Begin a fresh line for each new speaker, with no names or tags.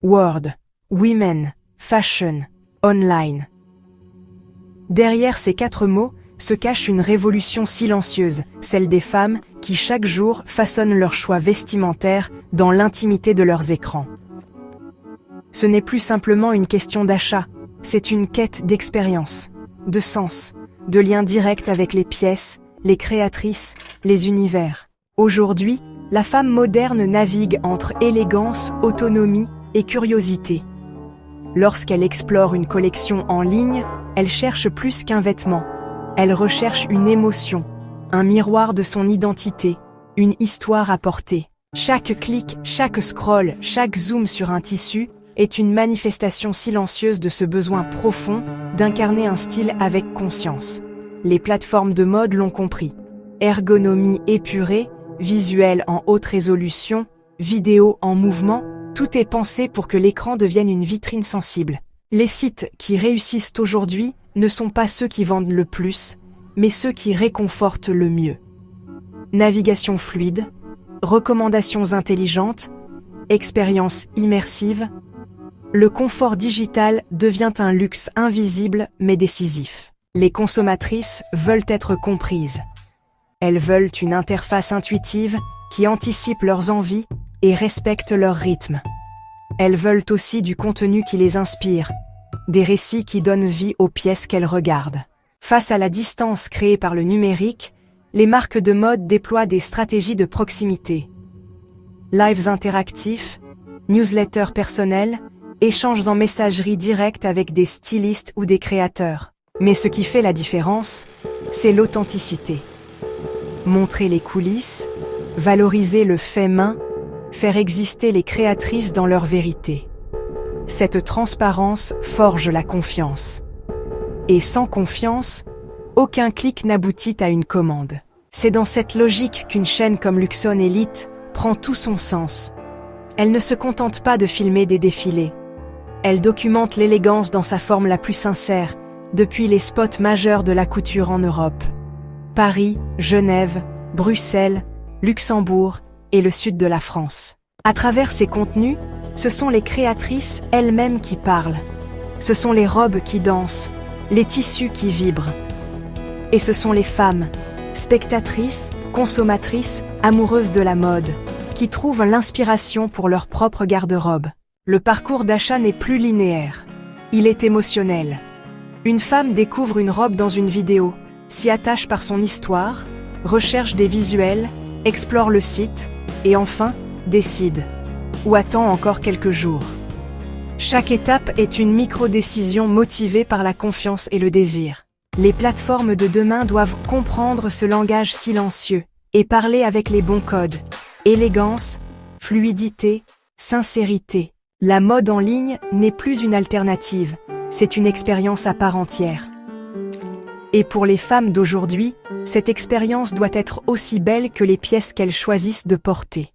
Word, Women, Fashion, Online. Derrière ces 4 mots se cache une révolution silencieuse, celle des femmes qui chaque jour façonnent leurs choix vestimentaires dans l'intimité de leurs écrans. Ce n'est plus simplement une question d'achat, c'est une quête d'expérience, de sens, de lien direct avec les pièces, les créatrices, les univers. Aujourd'hui, la femme moderne navigue entre élégance, autonomie et curiosité. Lorsqu'elle explore une collection en ligne, elle cherche plus qu'un vêtement. Elle recherche une émotion, un miroir de son identité, une histoire à porter. Chaque clic, chaque scroll, chaque zoom sur un tissu est une manifestation silencieuse de ce besoin profond d'incarner un style avec conscience. Les plateformes de mode l'ont compris. Ergonomie épurée, visuel en haute résolution, vidéo en mouvement, tout est pensé pour que l'écran devienne une vitrine sensible. Les sites qui réussissent aujourd'hui ne sont pas ceux qui vendent le plus, mais ceux qui réconfortent le mieux. Navigation fluide, recommandations intelligentes, expérience immersive. Le confort digital devient un luxe invisible mais décisif. Les consommatrices veulent être comprises. Elles veulent une interface intuitive qui anticipe leurs envies et respecte leur rythme. Elles veulent aussi du contenu qui les inspire, des récits qui donnent vie aux pièces qu'elles regardent. Face à la distance créée par le numérique, les marques de mode déploient des stratégies de proximité. Lives interactifs, newsletters personnels, échanges en messagerie directe avec des stylistes ou des créateurs. Mais ce qui fait la différence, c'est l'authenticité. Montrer les coulisses, valoriser le fait main, faire exister les créatrices dans leur vérité. Cette transparence forge la confiance. Et sans confiance, aucun clic n'aboutit à une commande. C'est dans cette logique qu'une chaîne comme Luxon Elite prend tout son sens. Elle ne se contente pas de filmer des défilés. Elle documente l'élégance dans sa forme la plus sincère, depuis les spots majeurs de la couture en Europe. Paris, Genève, Bruxelles, Luxembourg et le sud de la France. À travers ces contenus, ce sont les créatrices elles-mêmes qui parlent. Ce sont les robes qui dansent, les tissus qui vibrent. Et ce sont les femmes, spectatrices, consommatrices, amoureuses de la mode, qui trouvent l'inspiration pour leur propre garde-robe. Le parcours d'achat n'est plus linéaire. Il est émotionnel. Une femme découvre une robe dans une vidéo, s'y attache par son histoire, recherche des visuels, explore le site, et enfin, décide. Ou attend encore quelques jours. Chaque étape est une micro-décision motivée par la confiance et le désir. Les plateformes de demain doivent comprendre ce langage silencieux et parler avec les bons codes. Élégance, fluidité, sincérité. La mode en ligne n'est plus une alternative, c'est une expérience à part entière. Et pour les femmes d'aujourd'hui, cette expérience doit être aussi belle que les pièces qu'elles choisissent de porter.